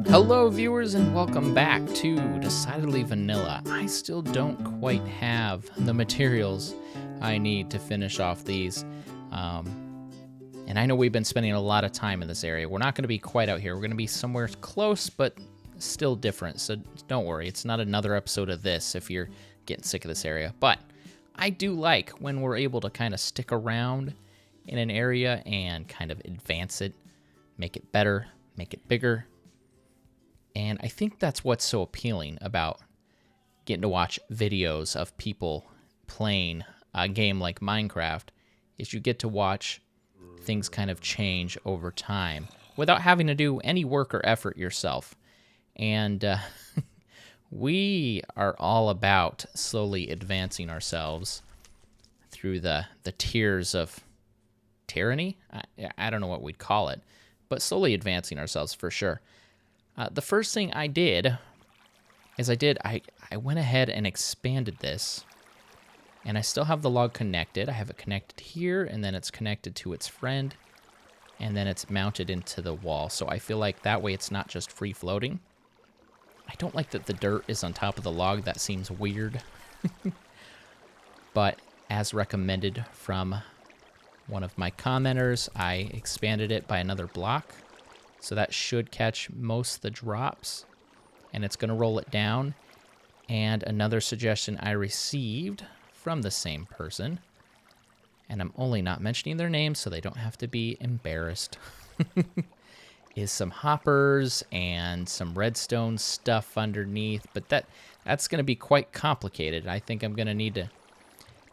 Hello, viewers, and welcome back to Decidedly Vanilla. I still don't quite have the materials I need to finish off these. And I know we've been spending a lot of time in this area. We're not going to be quite out here. We're going to be somewhere close, but still different. So don't worry. It's not another episode of this if you're getting sick of this area. But I do like when we're able to kind of stick around in an area and kind of advance it, make it better, make it bigger. And I think that's what's so appealing about getting to watch videos of people playing a game like Minecraft, is you get to watch things kind of change over time without having to do any work or effort yourself. And we are all about slowly advancing ourselves through the tiers of tyranny. I don't know what we'd call it, but slowly advancing ourselves for sure. The first thing I did is I went ahead and expanded this, and I still have the log connected. I have it connected here, and then it's connected to its friend, and then it's mounted into the wall. So I feel like that way it's not just free floating. I don't like that the dirt is on top of the log. That seems weird. But as recommended from one of my commenters, I expanded it by another block. So that should catch most of the drops, and it's going to roll it down. And another suggestion I received from the same person, and I'm only not mentioning their name so they don't have to be embarrassed, is some hoppers and some redstone stuff underneath. But that's going to be quite complicated. I think I'm going to need to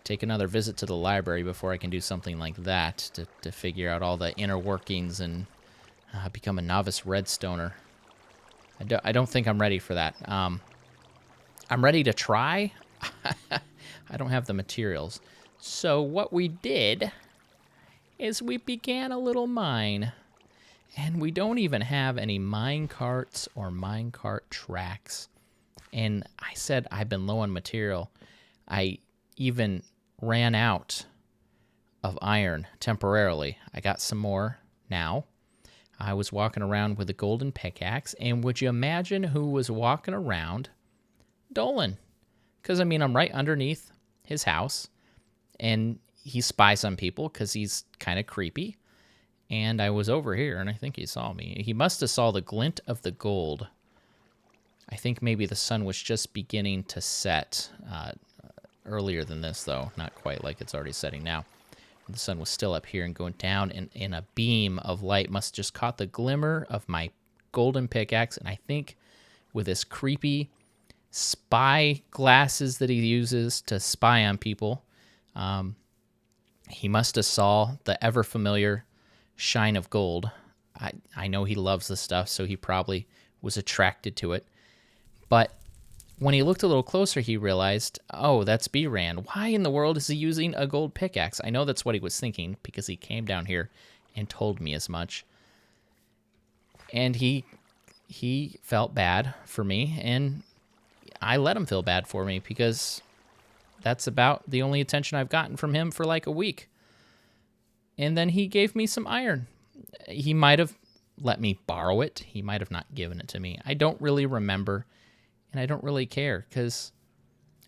take another visit to the library before I can do something like that to figure out all the inner workings and become a novice redstoner. I don't think I'm ready for that. I'm ready to try. I don't have the materials. So what we did is we began a little mine. And we don't even have any mine carts or minecart tracks. And I said I've been low on material. I even ran out of iron temporarily. I got some more now. I was walking around with a golden pickaxe, and would you imagine who was walking around? Dolan. Because, I mean, I'm right underneath his house, and he spies on people because he's kind of creepy. And I was over here, and I think he saw me. He must have saw the glint of the gold. I think maybe the sun was just beginning to set earlier than this, though. Not quite like it's already setting now. The sun was still up here and going down, and in a beam of light must have just caught the glimmer of my golden pickaxe. And I think with his creepy spy glasses that he uses to spy on people, he must have saw the ever familiar shine of gold. I know he loves this stuff, so he probably was attracted to it. But when he looked a little closer, he realized, oh, that's bRanN. Why in the world is he using a gold pickaxe? I know that's what he was thinking, because he came down here and told me as much. And he felt bad for me, and I let him feel bad for me, because that's about the only attention I've gotten from him for like a week. And then he gave me some iron. He might have let me borrow it. He might have not given it to me. I don't really remember. And I don't really care, because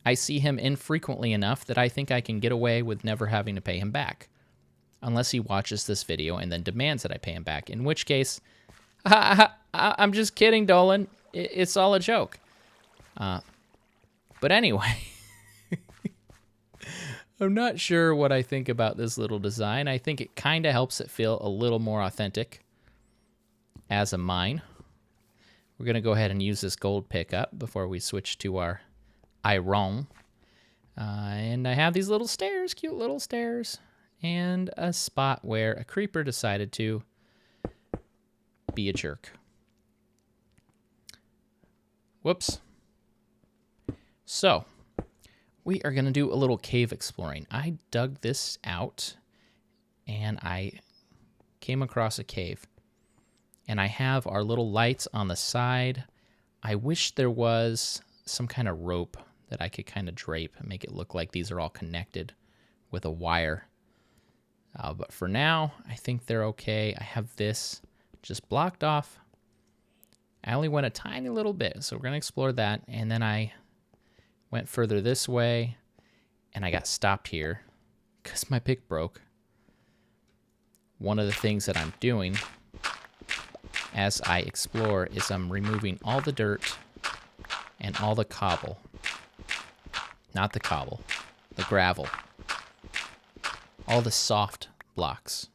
I see him infrequently enough that I think I can get away with never having to pay him back. Unless he watches this video and then demands that I pay him back. In which case, I'm just kidding, Dolan. It's all a joke. But anyway, I'm not sure what I think about this little design. I think it kind of helps it feel a little more authentic as a mine. We're going to go ahead and use this gold pickup before we switch to our iron. And I have these little stairs, cute little stairs, and a spot where a creeper decided to be a jerk. Whoops. So, we are going to do a little cave exploring. I dug this out, and I came across a cave. And I have our little lights on the side. I wish there was some kind of rope that I could kind of drape and make it look like these are all connected with a wire. But for now, I think they're okay. I have this just blocked off I only went a tiny little bit, so we're going to explore that. And then I went further this way, and I got stopped here because my pick broke. One of the things that I'm doing as I explore is I'm removing all the dirt and all the cobble. Not the cobble, the gravel. All the soft blocks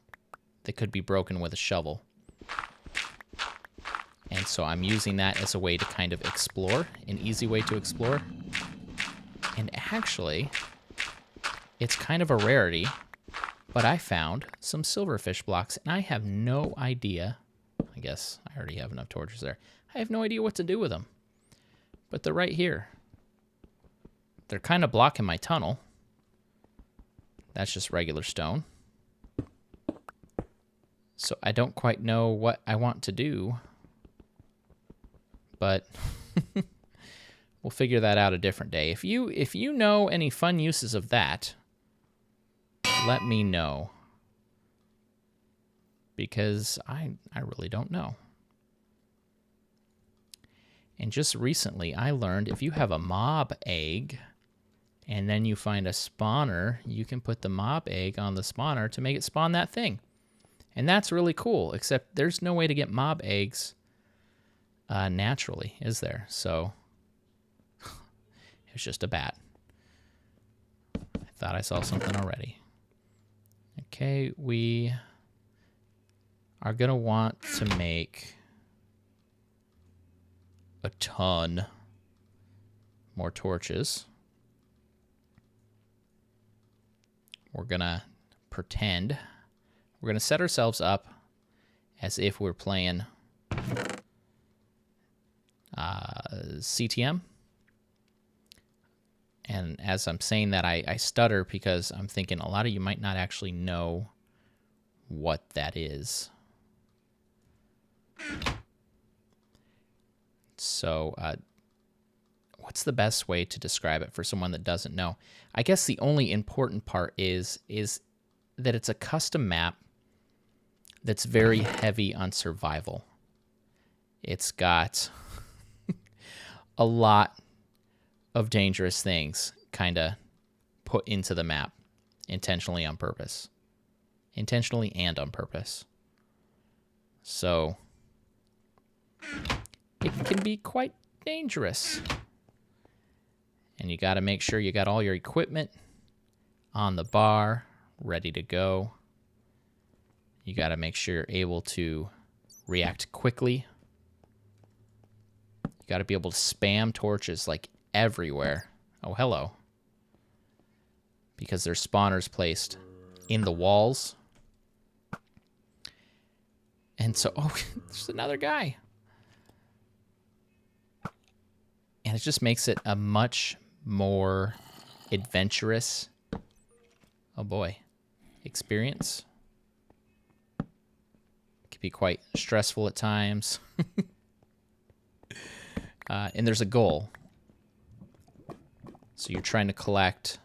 that could be broken with a shovel. And so I'm using that as a way to kind of explore, an easy way to explore. And actually, it's kind of a rarity, but I found some silverfish blocks, and I have no idea. I guess I already have enough torches there. I have no idea what to do with them. But they're right here. They're kind of blocking my tunnel. That's just regular stone. So I don't quite know what I want to do. But we'll figure that out a different day. If you know any fun uses of that, let me know. Because I really don't know. And just recently I learned if you have a mob egg and then you find a spawner, you can put the mob egg on the spawner to make it spawn that thing. And that's really cool, except there's no way to get mob eggs naturally, is there? So it was just a bat. I thought I saw something already. Okay, we are going to want to make a ton more torches. We're going to pretend. We're going to set ourselves up as if we're playing CTM. And as I'm saying that, I stutter because I'm thinking a lot of you might not actually know what that is. So, what's the best way to describe it for someone that doesn't know? I guess the only important part is that it's a custom map that's very heavy on survival. It's got a lot of dangerous things kind of put into the map intentionally on purpose. Intentionally and on purpose. So it can be quite dangerous. And you got to make sure you got all your equipment on the bar, ready to go. You got to make sure you're able to react quickly. You got to be able to spam torches like everywhere. Oh, hello. Because there's spawners placed in the walls. And so, oh, there's another guy. And it just makes it a much more adventurous, oh boy, experience. It can be quite stressful at times. And there's a goal. So you're trying to collect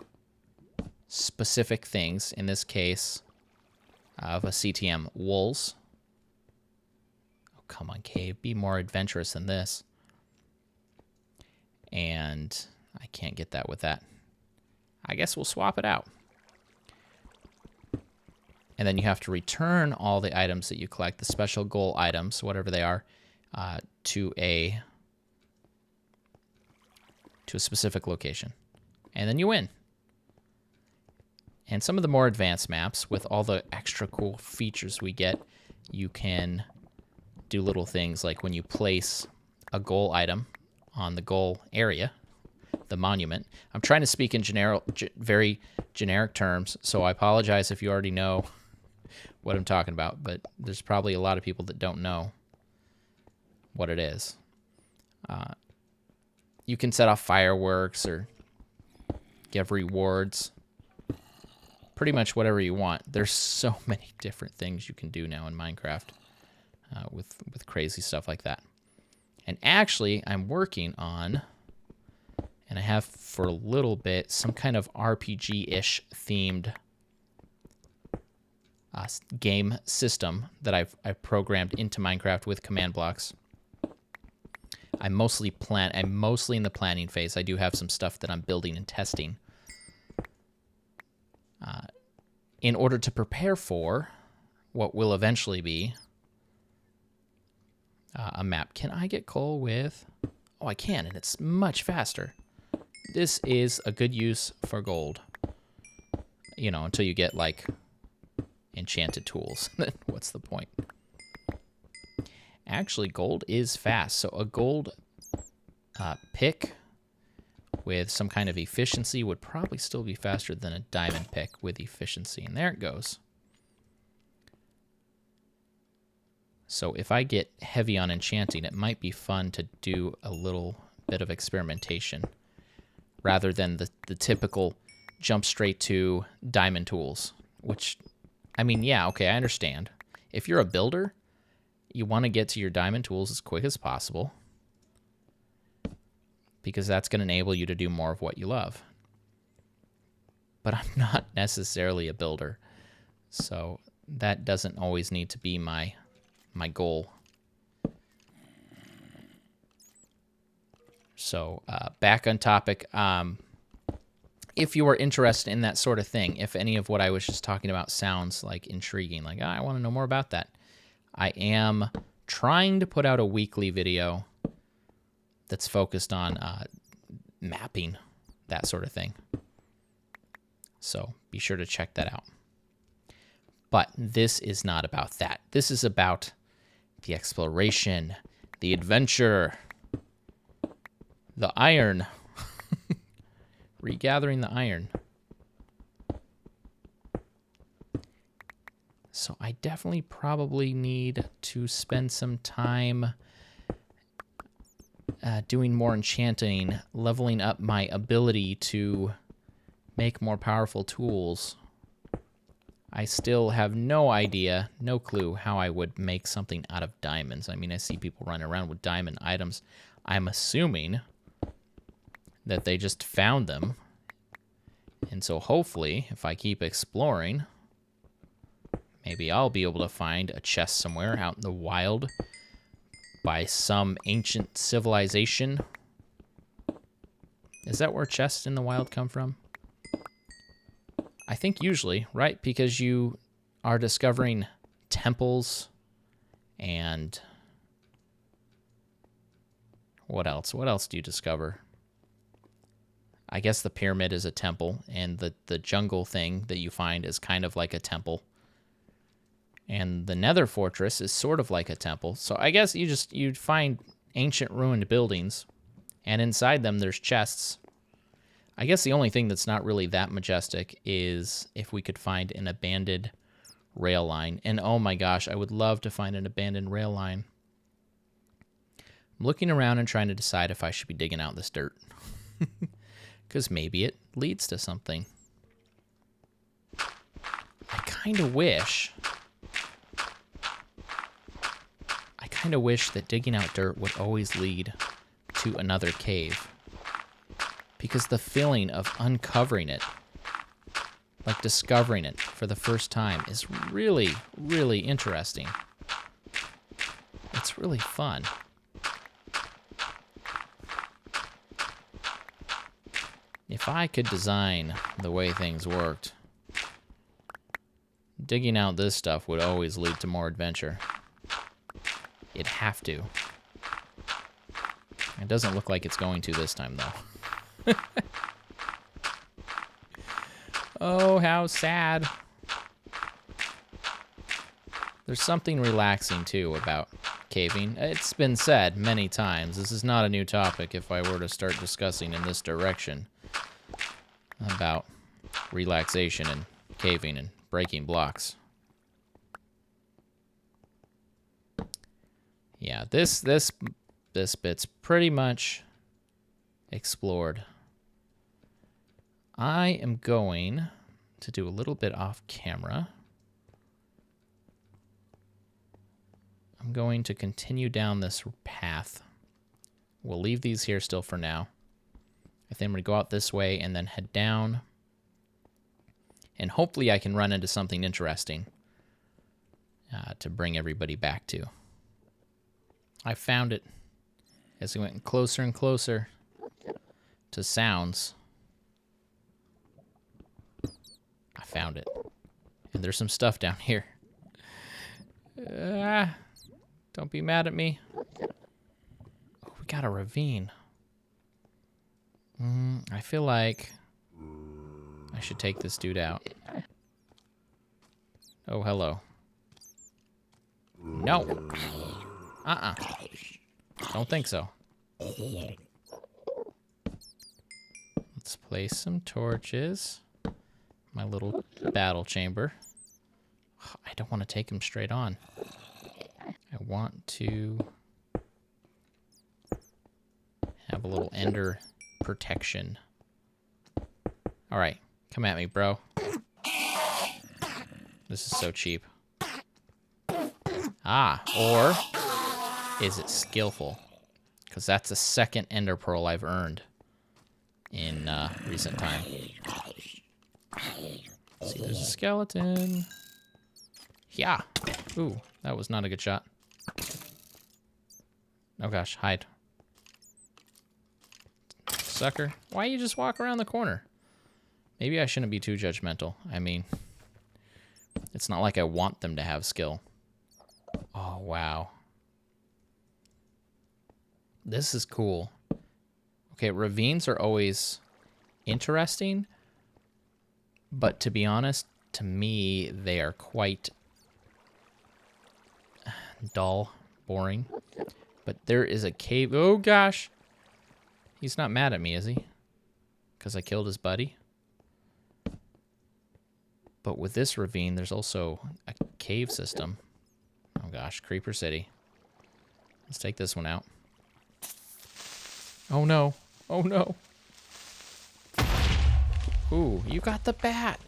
specific things, in this case, of a CTM, wools. Oh, come on, Cave, be more adventurous than this. And I can't get that with that. I guess we'll swap it out. And then you have to return all the items that you collect, the special goal items, whatever they are, to a specific location. And then you win. And some of the more advanced maps, with all the extra cool features we get, you can do little things like when you place a goal item on the goal area, the monument. I'm trying to speak in very generic terms, so I apologize if you already know what I'm talking about, but there's probably a lot of people that don't know what it is. You can set off fireworks or give rewards. Pretty much whatever you want. There's so many different things you can do now in Minecraft with crazy stuff like that. And actually, I'm working on, and I have for a little bit, some kind of RPG-ish themed game system that I've programmed into Minecraft with command blocks. I'm mostly in the planning phase. I do have some stuff that I'm building and testing in order to prepare for what will eventually be a map. Can I get coal with... Oh, I can, and it's much faster. This is a good use for gold. You know, until you get, like, enchanted tools. What's the point? Actually, gold is fast. So a gold pick with some kind of efficiency would probably still be faster than a diamond pick with efficiency. And there it goes. So if I get heavy on enchanting, it might be fun to do a little bit of experimentation rather than the typical jump straight to diamond tools, which, I mean, yeah, okay, I understand. If you're a builder, you want to get to your diamond tools as quick as possible because that's going to enable you to do more of what you love. But I'm not necessarily a builder, so that doesn't always need to be my goal. So back on topic, if you are interested in that sort of thing, if any of what I was just talking about sounds like intriguing, like, I want to know more about that, I am trying to put out a weekly video that's focused on mapping, that sort of thing. So be sure to check that out. But this is not about that. This is about the exploration, the adventure, the iron, regathering the iron. So I definitely probably need to spend some time doing more enchanting, leveling up my ability to make more powerful tools. I still have no idea, no clue how I would make something out of diamonds. I mean, I see people running around with diamond items. I'm assuming that they just found them. And so hopefully, if I keep exploring, maybe I'll be able to find a chest somewhere out in the wild by some ancient civilization. Is that where chests in the wild come from? I think usually, right? Because you are discovering temples and what else? What else do you discover? I guess the pyramid is a temple, and the jungle thing that you find is kind of like a temple. And the Nether Fortress is sort of like a temple. So I guess you'd find ancient ruined buildings, and inside them there's chests. I guess the only thing that's not really that majestic is if we could find an abandoned rail line. And oh my gosh, I would love to find an abandoned rail line. I'm looking around and trying to decide if I should be digging out this dirt. Because maybe it leads to something. I kind of wish that digging out dirt would always lead to another cave. Because the feeling of uncovering it, like discovering it for the first time, is really, really interesting. It's really fun. If I could design the way things worked, digging out this stuff would always lead to more adventure. It'd have to. It doesn't look like it's going to this time, though. Oh, how sad. There's something relaxing, too, about caving. It's been said many times. This is not a new topic if I were to start discussing in this direction about relaxation and caving and breaking blocks. Yeah, this bit's pretty much explored. I am going to do a little bit off camera. I'm going to continue down this path. We'll leave these here still for now. I think I'm going to go out this way and then head down. And hopefully I can run into something interesting to bring everybody back to. I found it. as we went closer and closer to sounds. I found it. And there's some stuff down here. Don't be mad at me. Oh, we got a ravine. I feel like I should take this dude out. Oh, hello. No. Don't think so. Let's place some torches. My little battle chamber. I don't want to take him straight on. I want to have a little ender protection. All right, come at me, bro. This is so cheap. Or is it skillful? Because that's the second ender pearl I've earned in recent time. See, there's a skeleton. Yeah. Ooh, that was not a good shot. Oh gosh, hide. Sucker. Why you just walk around the corner? Maybe I shouldn't be too judgmental. I mean, it's not like I want them to have skill. Oh, wow. This is cool. Okay, ravines are always interesting, but to be honest, to me, they are quite dull, boring. But there is a cave. Oh, gosh. He's not mad at me, is he? Because I killed his buddy? But with this ravine, there's also a cave system. Oh, gosh. Creeper City. Let's take this one out. Oh, no. Oh, no. Ooh, you got the bat.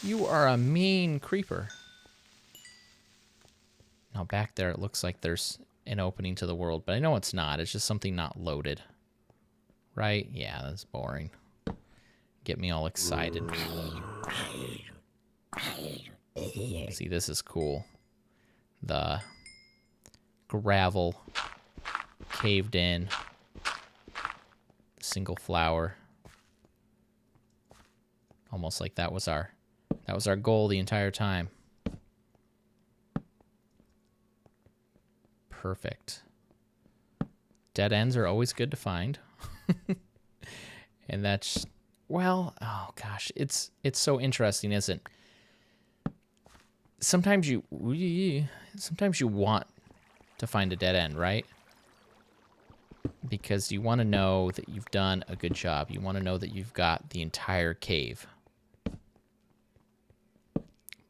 You are a mean creeper. Now, back there, it looks like there's an opening to the world, but I know it's not. It's just something not loaded. Right? Yeah, that's boring. Get me all excited. See, this is cool. The gravel caved in. Single flower. Almost like that was our goal the entire time. Perfect. Dead ends are always good to find. And that's, well, oh gosh, it's so interesting, isn't it? Sometimes you want to find a dead end, right? Because you want to know that you've done a good job. You want to know that you've got the entire cave.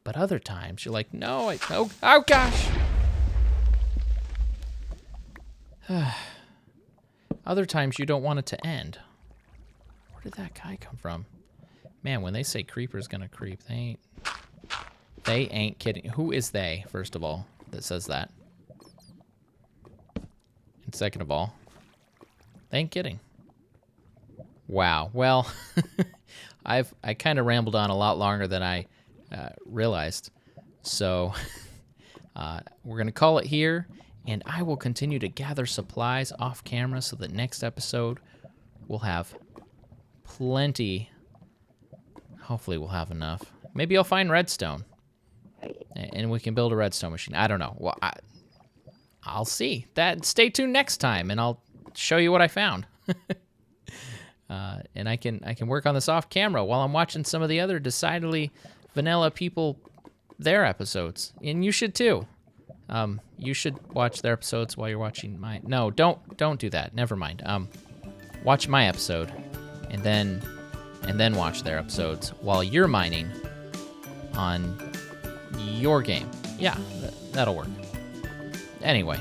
But other times you're like, no, oh gosh. Other times you don't want it to end. Where did that guy come from? Man, when they say creeper's gonna creep, they ain't kidding. Who is they, first of all, that says that? And second of all, they ain't kidding. Wow. Well, I kind of rambled on a lot longer than I realized. So we're going to call it here, and I will continue to gather supplies off camera so that next episode we'll have plenty. Hopefully we'll have enough. Maybe I'll find redstone, and we can build a redstone machine. I don't know. Well, I'll see. Stay tuned next time, and I'll show you what I found. And I can work on this off camera while I'm watching some of the other decidedly vanilla people, their episodes. And you should too. You should watch their episodes while you're watching mine. No, don't do that. Never mind. Watch my episode and then watch their episodes while you're mining on your game. Yeah, that'll work. Anyway,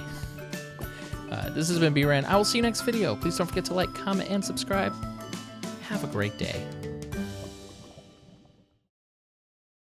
this has been bRanN. I will see you next video. Please don't forget to like, comment, and subscribe. Have a great day.